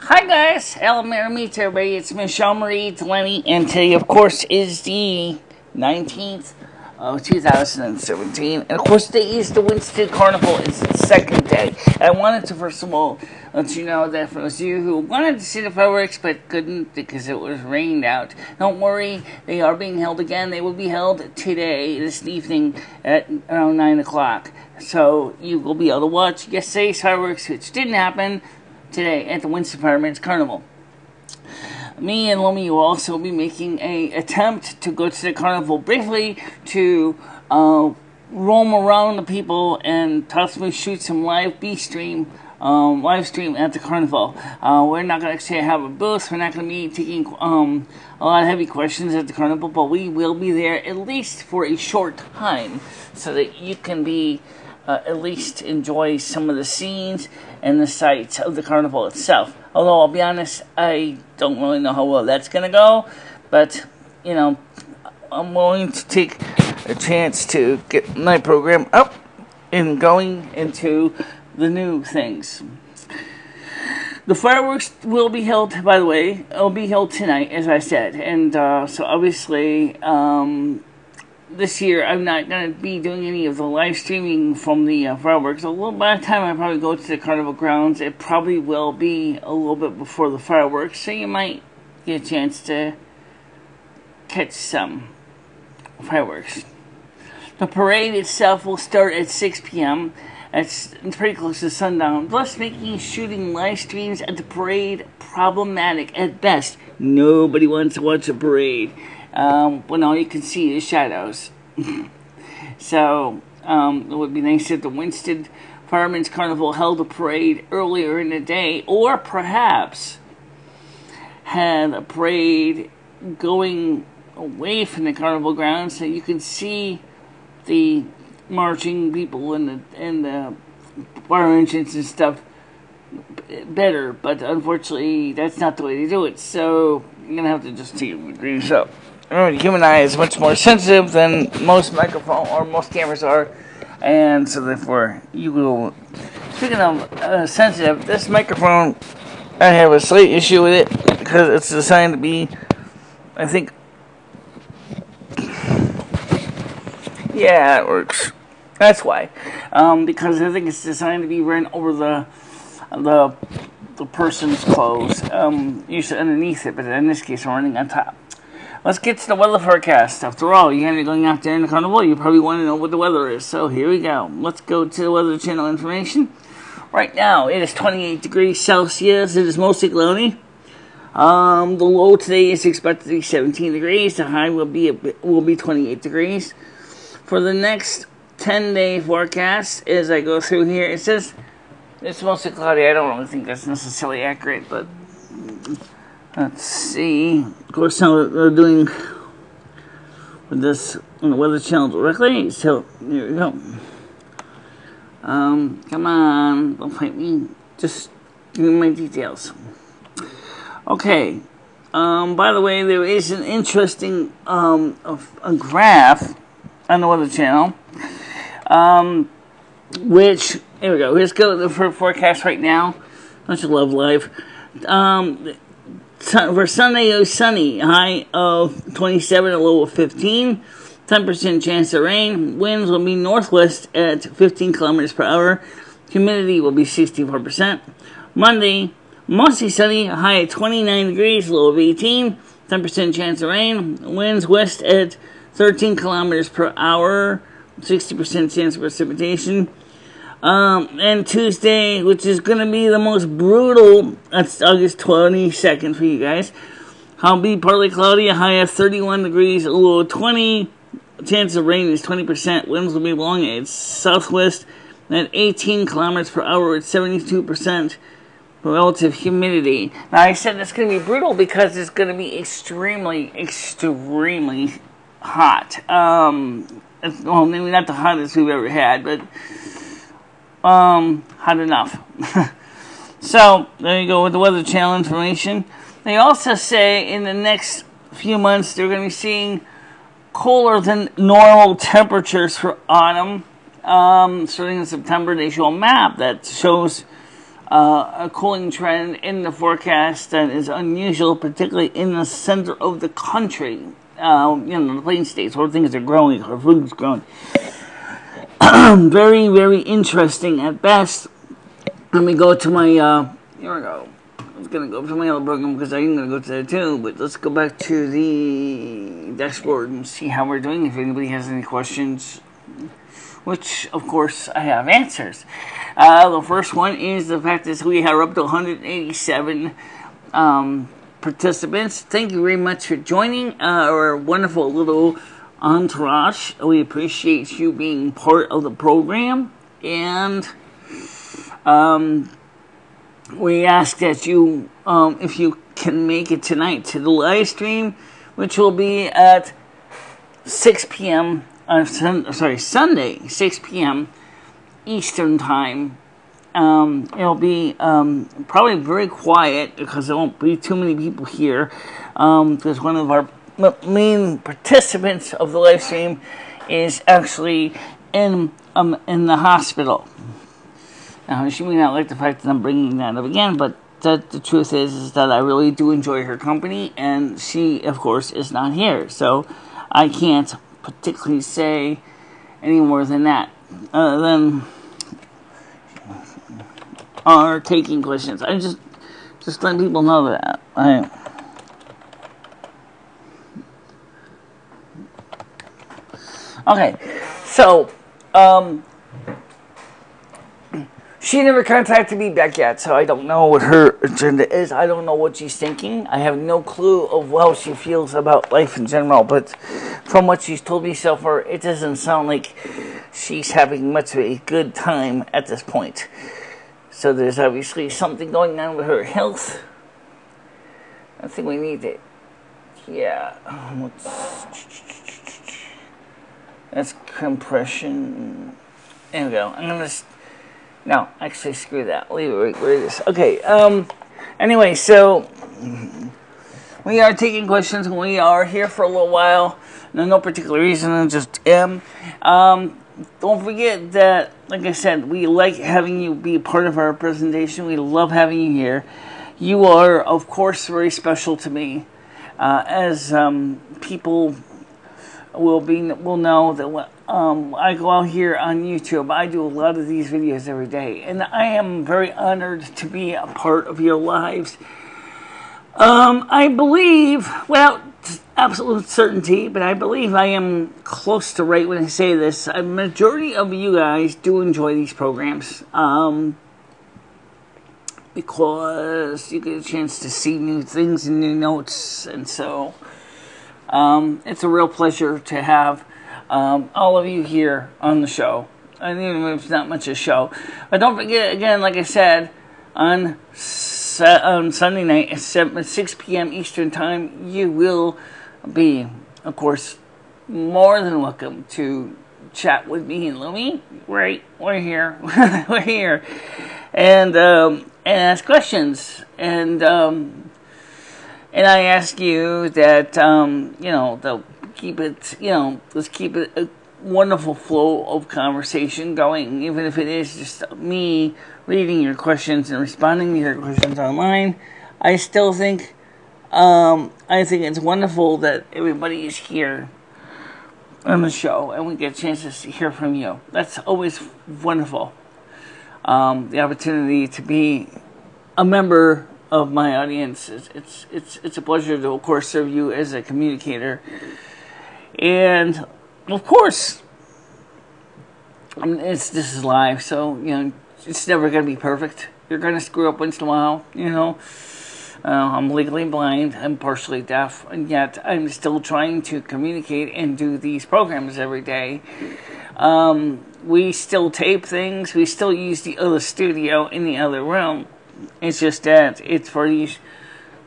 Hi guys, meet everybody. It's MicheleMarieDalene, and today, of course, is the 19th of 2017. And of course, today is the Winsted Carnival. It's the second day. And I wanted to, first of all, let you know that for those of you who wanted to see the fireworks but couldn't because it was rained out, don't worry, they are being held again. They will be held today, this evening, at around 9 o'clock. So you will be able to watch yesterday's fireworks, which didn't happen, today at the Winsted Carnival. Me and Lumi will also be making an attempt to go to the carnival briefly to roam around the people and possibly shoot some live stream at the carnival. We're not going to actually have a booth. We're not going to be taking a lot of heavy questions at the carnival, but we will be there at least for a short time so that you can be at least enjoy some of the scenes and the sights of the carnival itself. Although, I'll be honest, I don't really know how well that's going to go, but, you know, I'm willing to take a chance to get my program up and going into the new things. The fireworks will be held, by the way, it will be held tonight, as I said, and so obviously, this year, I'm not going to be doing any of the live streaming from the fireworks. Although by the time I probably go to the carnival grounds, it probably will be a little bit before the fireworks, so you might get a chance to catch some fireworks. The parade itself will start at 6 p.m. It's pretty close to sundown, thus making shooting live streams at the parade problematic at best. Nobody wants to watch a parade when all you can see is shadows. So, it would be nice if the Winsted Firemen's Carnival held a parade earlier in the day, or perhaps had a parade going away from the carnival grounds so you can see the marching people and the fire engines and stuff better. But unfortunately, that's not the way to do it. So you're gonna have to just take it with a grain of salt. Remember, the human eye is much more sensitive than most microphone or most cameras are, and so therefore you will. Speaking of sensitive, this microphone, I have a slight issue with it because it's designed to be, I think, yeah, it works. That's why, because I think it's designed to be run over the person's clothes, usually underneath it, but in this case, I'm running on top. Let's get to the weather forecast. After all, you're going to be going out there in the carnival, you probably want to know what the weather is. So here we go. Let's go to the Weather Channel information. Right now, it is 28 degrees Celsius. It is mostly cloudy. The low today is expected to be 17 degrees. The high will be 28 degrees. For the next 10-day forecast, as I go through here, it says it's mostly cloudy. I don't really think that's necessarily accurate, but let's see. Of course, how they're doing with this on the Weather Channel directly. So here we go. Come on, don't fight me. Just give me my details. Okay. By the way, there is an interesting a graph on the Weather Channel, which, here we go. Let's go to the forecast right now. Don't you love live? For Sunday, it was sunny, high of 27, a low of 15, 10% chance of rain. Winds will be northwest at 15 kilometers per hour. Humidity will be 64%. Monday, mostly sunny, high at 29 degrees, low of 18, 10% chance of rain. Winds west at 13 kilometers per hour, 60% chance of precipitation. And Tuesday, which is going to be the most brutal, that's August 22nd for you guys. I'll be partly cloudy, a high of 31 degrees, a low of 20. Chance of rain is 20%. Winds will be blowing at southwest at 18 kilometers per hour at 72% relative humidity. Now, I said it's going to be brutal because it's going to be extremely, extremely hot. Well, maybe not the hottest we've ever had, but hot enough. So, there you go with the Weather Channel information. They also say in the next few months they're going to be seeing cooler than normal temperatures for autumn. Starting in September, they show a map that shows a cooling trend in the forecast that is unusual, particularly in the center of the country. The plain states where things are growing, where food's growing. Very, very interesting at best. Let me go to my, here we go. I was going to go to my other program because I'm going to go to that too, but let's go back to the dashboard and see how we're doing. If anybody has any questions, which, of course, I have answers. The first one is the fact that we are up to 187 participants. Thank you very much for joining our wonderful little entourage. We appreciate you being part of the program, and we ask that you, if you can make it tonight to the live stream, which will be at 6 p.m. Sunday, 6 p.m. Eastern Time. It'll be probably very quiet because there won't be too many people here. Because one of our main participants of the live stream is actually in the hospital. Now, she may not like the fact that I'm bringing that up again, but the truth is that I really do enjoy her company, and she, of course, is not here. So I can't particularly say any more than that. Than are taking questions. I just letting people know that. Okay, so she never contacted me back yet, so I don't know what her agenda is. I don't know what she's thinking. I have no clue of how she feels about life in general, but from what she's told me so far, it doesn't sound like she's having much of a good time at this point. So there's obviously something going on with her health. I think we need it. Yeah. That's compression. There we go. I'm going to... No, actually, screw that. Leave it right where it is. Okay, anyway, so we are taking questions, and we are here for a little while. No particular reason, I just am. Don't forget that, like I said, we like having you be part of our presentation. We love having you here. You are, of course, very special to me, as people will know that I go out here on YouTube. I do a lot of these videos every day, and I am very honored to be a part of your lives. I believe, without absolute certainty, but I believe I am close to right when I say this, a majority of you guys do enjoy these programs, because you get a chance to see new things and new notes, and so it's a real pleasure to have all of you here on the show. And even if it's not much a show. But don't forget, again, like I said, on Sunday night at 6 p.m. Eastern Time, you will be, of course, more than welcome to chat with me and Lumi. Right, we're here. We're here. And ask questions. And I ask you that, they'll keep it, let's keep it a wonderful flow of conversation going, even if it is just me reading your questions and responding to your questions online. I still think, it's wonderful that everybody is here on the show and we get a chance to hear from you. That's always wonderful. The opportunity to be a member of my audience, it's a pleasure to, of course, serve you as a communicator. And of course, this is live, so it's never going to be perfect. You're going to screw up once in a while, I'm legally blind, I'm partially deaf, and yet I'm still trying to communicate and do these programs every day. We still tape things, we still use the other studio in the other room. It's just that it's for these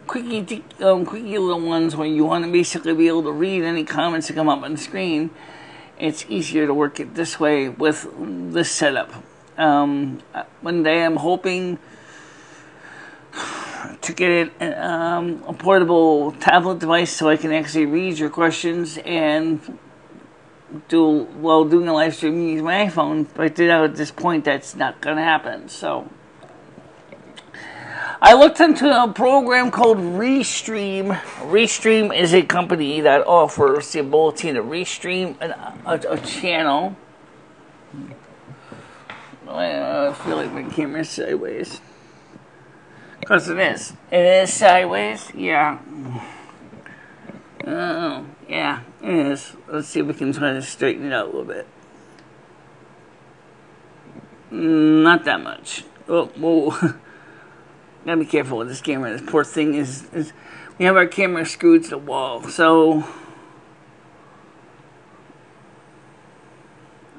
quickie little ones where you want to basically be able to read any comments that come up on the screen. It's easier to work it this way with this setup. One day I'm hoping to get a portable tablet device so I can actually read your questions and while doing a live stream use my iPhone, but at this point that's not going to happen. So I looked into a program called Restream. Restream is a company that offers the ability to restream a channel. I feel like my camera's sideways. Because it is. It is sideways? Yeah. Oh, yeah, it is. Let's see if we can try to straighten it out a little bit. Not that much. Oh, whoa. Gotta be careful with this camera. This poor thing is we have our camera screwed to the wall, so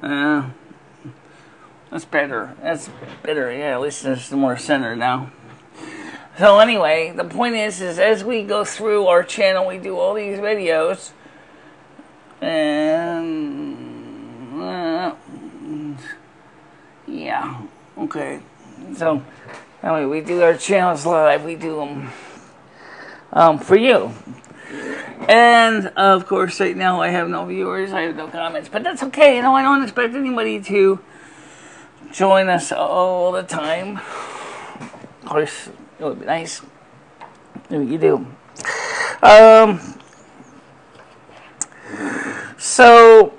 that's better. That's better. Yeah, at least it's more centered now. So anyway, the point is as we go through our channel, we do all these videos, and yeah, okay. So anyway, we do our channels live. We do them for you. And of course, right now I have no viewers. I have no comments, but that's okay. You know, I don't expect anybody to join us all the time. Of course, it would be nice if you do. So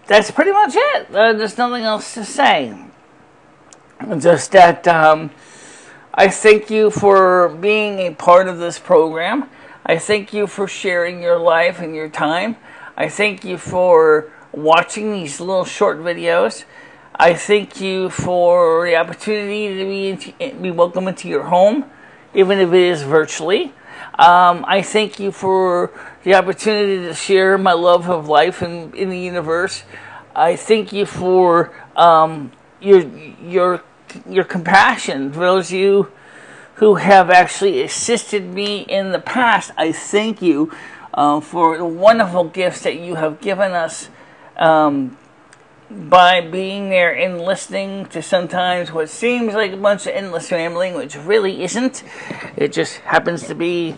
that's pretty much it. There's nothing else to say. Just that I thank you for being a part of this program. I thank you for sharing your life and your time. I thank you for watching these little short videos. I thank you for the opportunity to be welcome into your home, even if it is virtually. I thank you for the opportunity to share my love of life in the universe. I thank you for your compassion. For those of you who have actually assisted me in the past, I thank you for the wonderful gifts that you have given us by being there and listening to sometimes what seems like a bunch of endless rambling, which really isn't. It just happens to be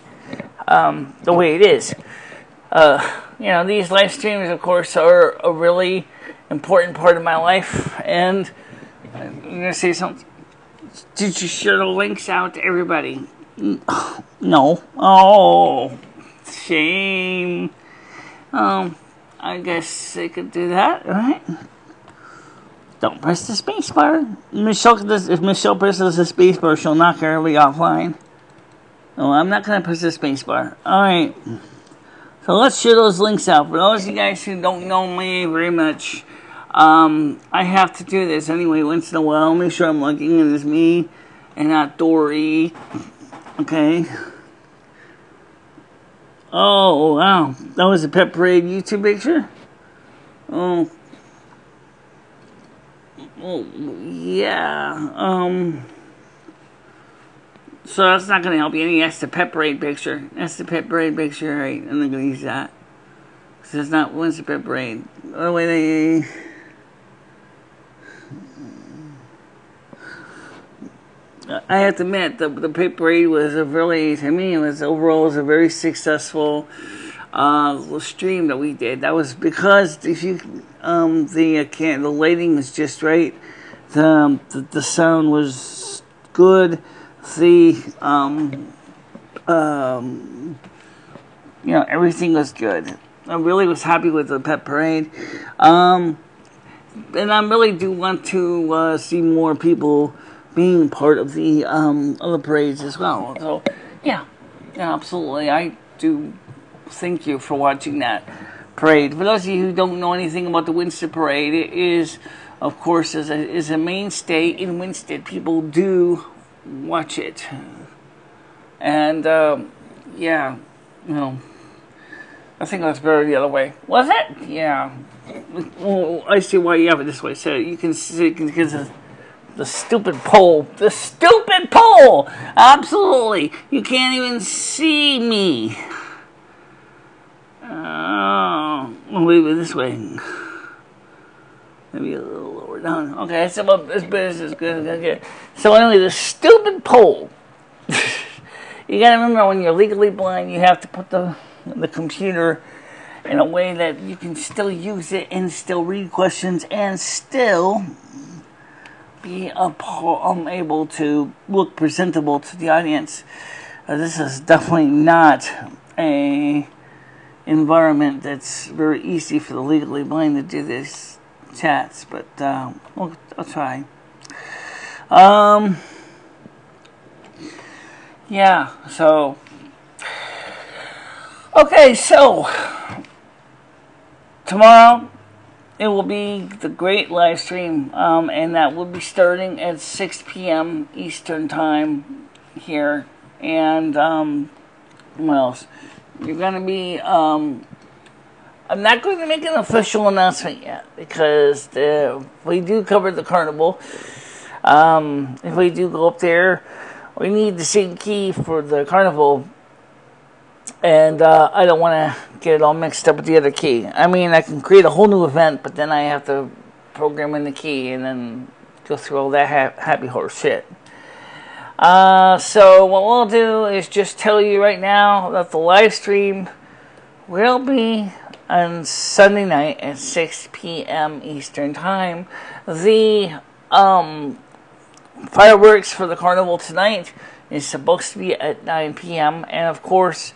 the way it is. You know, these live streams, of course, are a really important part of my life, and I'm going to say something. Did you share the links out to everybody? No. Oh, shame. I guess I could do that, right? Don't press the space bar. If Michelle presses the space bar, she'll knock everybody offline. No, I'm not going to press the space bar. Alright. So let's share those links out. For those of you guys who don't know me very much, I have to do this anyway once in a while. Make sure I'm looking and it's me and not Dory. Okay. Oh, wow. That was a Pet Parade YouTube picture? Oh, yeah. So that's not going to help you any. That's the Pet Parade picture. That's the Pet Parade picture, right? I'm not going to use that. So it's not Winsted Pet Parade. Oh, wait, I have to admit, the Pet Parade was a really, to me, overall a very successful little stream that we did. That was because if you the lighting was just right, the sound was good, everything was good. I really was happy with the Pet Parade, and I really do want to see more people being part of the parades as well. So yeah, absolutely. I do thank you for watching that parade. For those of you who don't know anything about the Winsted Parade, it is, of course, is a mainstay in Winsted. People do watch it, and yeah, I think that's better the other way. Was it? Yeah. Well, I see why you have it this way. So you can see because of the stupid pole. The stupid pole! Absolutely. You can't even see me. Oh, move it this way. Maybe a little lower down. Okay, so this business is good. Okay. So anyway, the stupid pole. You gotta remember, when you're legally blind, you have to put the computer in a way that you can still use it and still read questions and still be able to look presentable to the audience. This is definitely not a environment that's very easy for the legally blind to do these chats, but I'll try. Yeah, so okay, so tomorrow it will be the great live stream, and that will be starting at 6 p.m. Eastern Time here. And what else? You're going to be... I'm not going to make an official announcement yet, because we do cover the carnival. If we do go up there, we need the same key for the carnival. And I don't want to get it all mixed up with the other key. I mean, I can create a whole new event, but then I have to program in the key and then go through all that happy horse shit. So what we'll do is just tell you right now that the live stream will be on Sunday night at 6 p.m. Eastern Time. The fireworks for the carnival tonight is supposed to be at 9 p.m. And of course,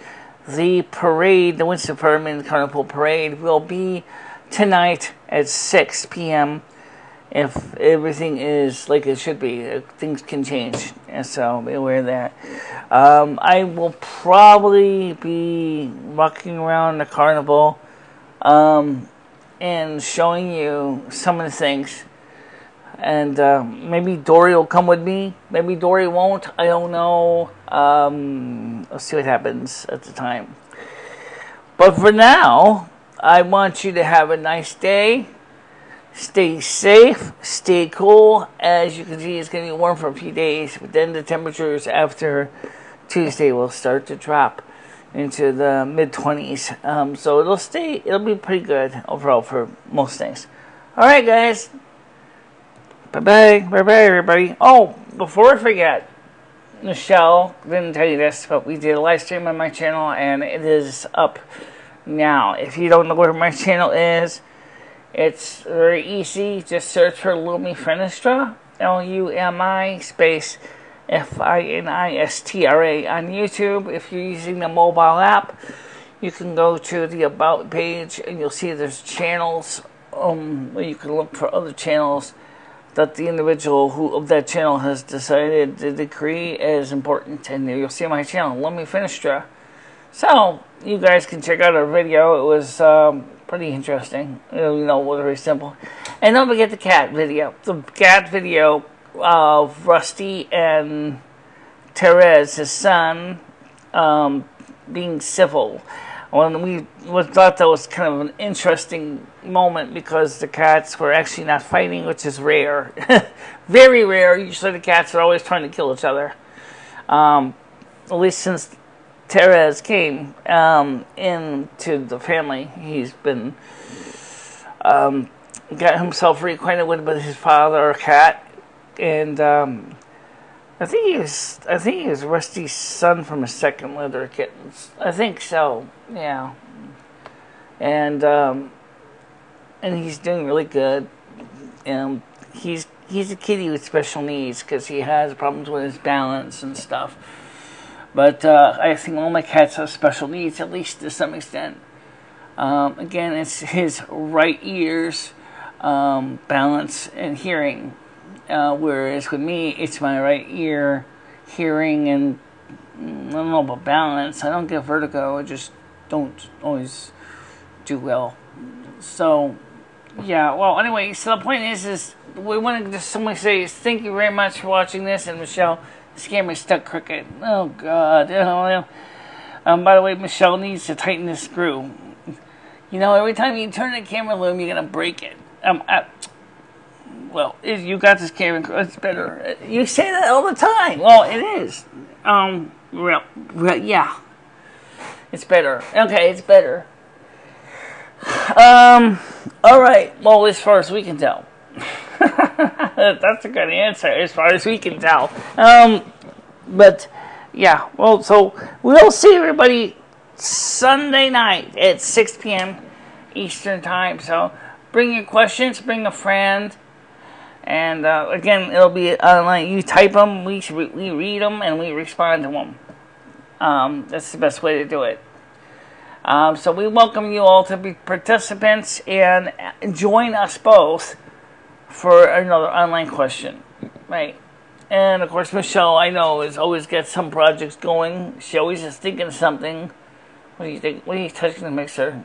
the parade, the Winsted Carnival Parade, will be tonight at 6 p.m. if everything is like it should be. Things can change, and so be aware of that. I will probably be walking around the carnival and showing you some of the things. And maybe Dory will come with me. Maybe Dory won't. I don't know. Let's see what happens at the time. But for now, I want you to have a nice day. Stay safe. Stay cool. As you can see, it's going to be warm for a few days. But then the temperatures after Tuesday will start to drop into the mid-20s. So it'll be pretty good overall for most things. All right, guys. Bye-bye. Bye-bye, everybody. Oh, before I forget, Michelle didn't tell you this, but we did a live stream on my channel, and it is up now. If you don't know where my channel is, it's very easy. Just search for Lumi Finistra, Lumi space Finistra on YouTube. If you're using the mobile app, you can go to the About page, and you'll see there's channels where you can look for other channels that the individual who of that channel has decided to decree as important, and you'll see my channel, Lumi Finistra. So you guys can check out our video. It was pretty interesting. You know, it was very simple. And don't forget the cat video. The cat video of Rusty and Therese, his son, being civil. When we thought that was kind of an interesting moment, because the cats were actually not fighting, which is rare. Very rare. Usually the cats are always trying to kill each other. At least since Therese came into the family, he's been got himself reacquainted with his father, cat, and I think he was Rusty's son from his second litter of kittens. I think so. Yeah. And he's doing really good. He's a kitty with special needs because he has problems with his balance and stuff. But I think all my cats have special needs, at least to some extent. Again, it's his right ear's balance and hearing. Whereas with me, it's my right ear, hearing, and I don't know about balance. I don't get vertigo. I just don't always do well. So, yeah. Well, anyway, so the point is we want to just simply say thank you very much for watching this. And Michelle, this camera is stuck crooked. Oh, God. By the way, Michelle needs to tighten this screw. You know, every time you turn the camera loom, you're going to break it. Well, you got this camera, it's better. You say that all the time. Well, it is. Yeah. It's better. Okay, it's better. Alright. Well, as far as we can tell. That's a good answer, as far as we can tell. But, yeah. Well, so, we'll see everybody Sunday night at 6 p.m. Eastern Time. So, bring your questions, bring a friend. And again, it'll be online. You type them, we read them, and we respond to them. That's the best way to do it. So we welcome you all to be participants and join us both for another online question, right? And of course, Michelle, I know, is always got some projects going. She always is thinking of something. What do you think? What are you touching the mixer?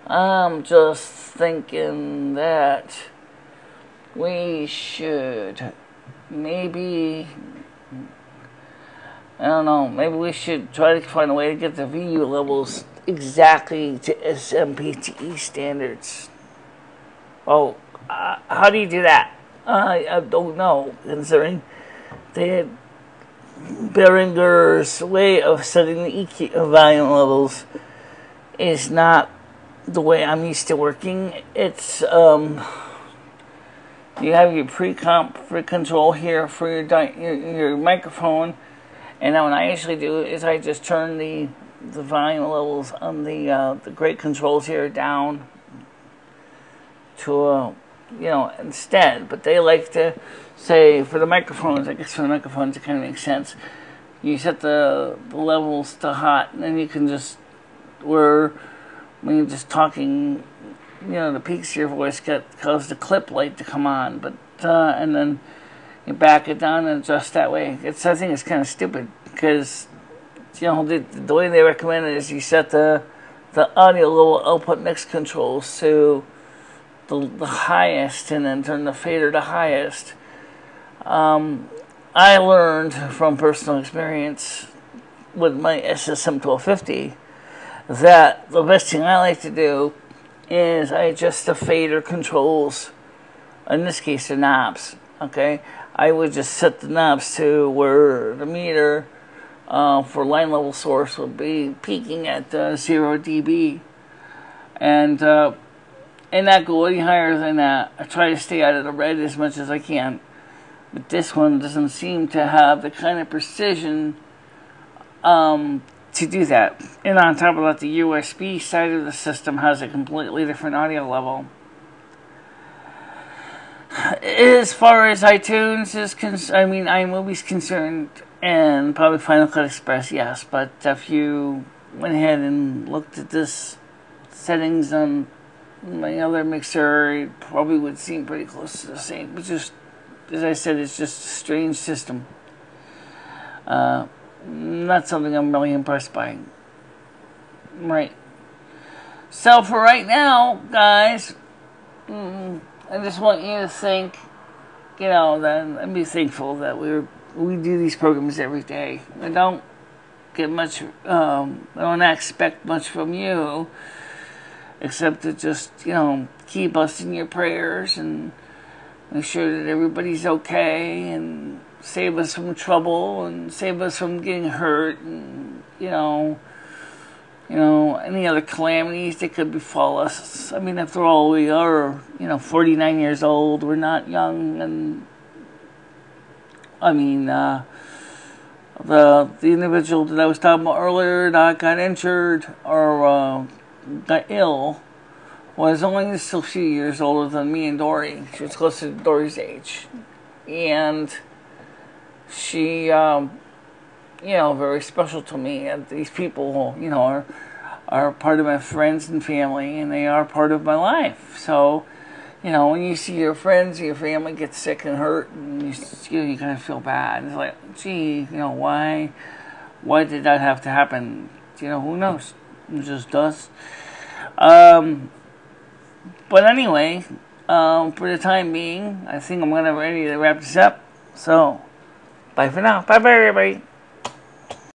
I'm just thinking that we should maybe, I don't know, maybe we should try to find a way to get the VU levels exactly to SMPTE standards. Oh, how do you do that? I don't know, considering they had Behringer's way of setting the EQ volume levels is not the way I'm used to working. It's you have your pre-comp for control here for your microphone, and then what I usually do is I just turn the volume levels on the great controls here down to instead. But they like to say for the microphones, I guess for the microphones it kind of makes sense. You set the levels to hot, and then you can just when you're just talking, the peaks of your voice cause the clip light to come on, but and then you back it down and adjust that way. I think it's kind of stupid because the way they recommend it is you set the audio level output mix controls to the highest and then turn the fader to highest. I learned from personal experience with my SSM 1250 that the best thing I like to do is I adjust the fader controls. In this case, the knobs. Okay, I would just set the knobs to where the meter for line level source would be peaking at 0 dB, and not go any higher than that. I try to stay out of the red as much as I can, but this one doesn't seem to have the kind of precision to do that. And on top of that, the USB side of the system has a completely different audio level. As far as iTunes is iMovie's concerned, and probably Final Cut Express, yes. But if you went ahead and looked at this settings on my other mixer, it probably would seem pretty close to the same. But just, as I said, it's just a strange system. Not something I'm really impressed by. Right. So for right now, guys, I just want you to think, and be thankful that we do these programs every day. I don't get much, I don't expect much from you, except to just, keep us in your prayers and make sure that everybody's okay and save us from trouble and save us from getting hurt and, any other calamities that could befall us. I mean, after all, we are, 49 years old. We're not young, and the individual that I was talking about earlier that got injured or got ill was only still a few years older than me and Dory. She was close to Dory's age, and she, very special to me. And these people, are part of my friends and family, and they are part of my life. So, when you see your friends or your family get sick and hurt, and you kind of feel bad. It's like, gee, why did that have to happen? Who knows? It just does. But anyway, for the time being, I think I'm ready to wrap this up. So, bye for now. Bye, everybody.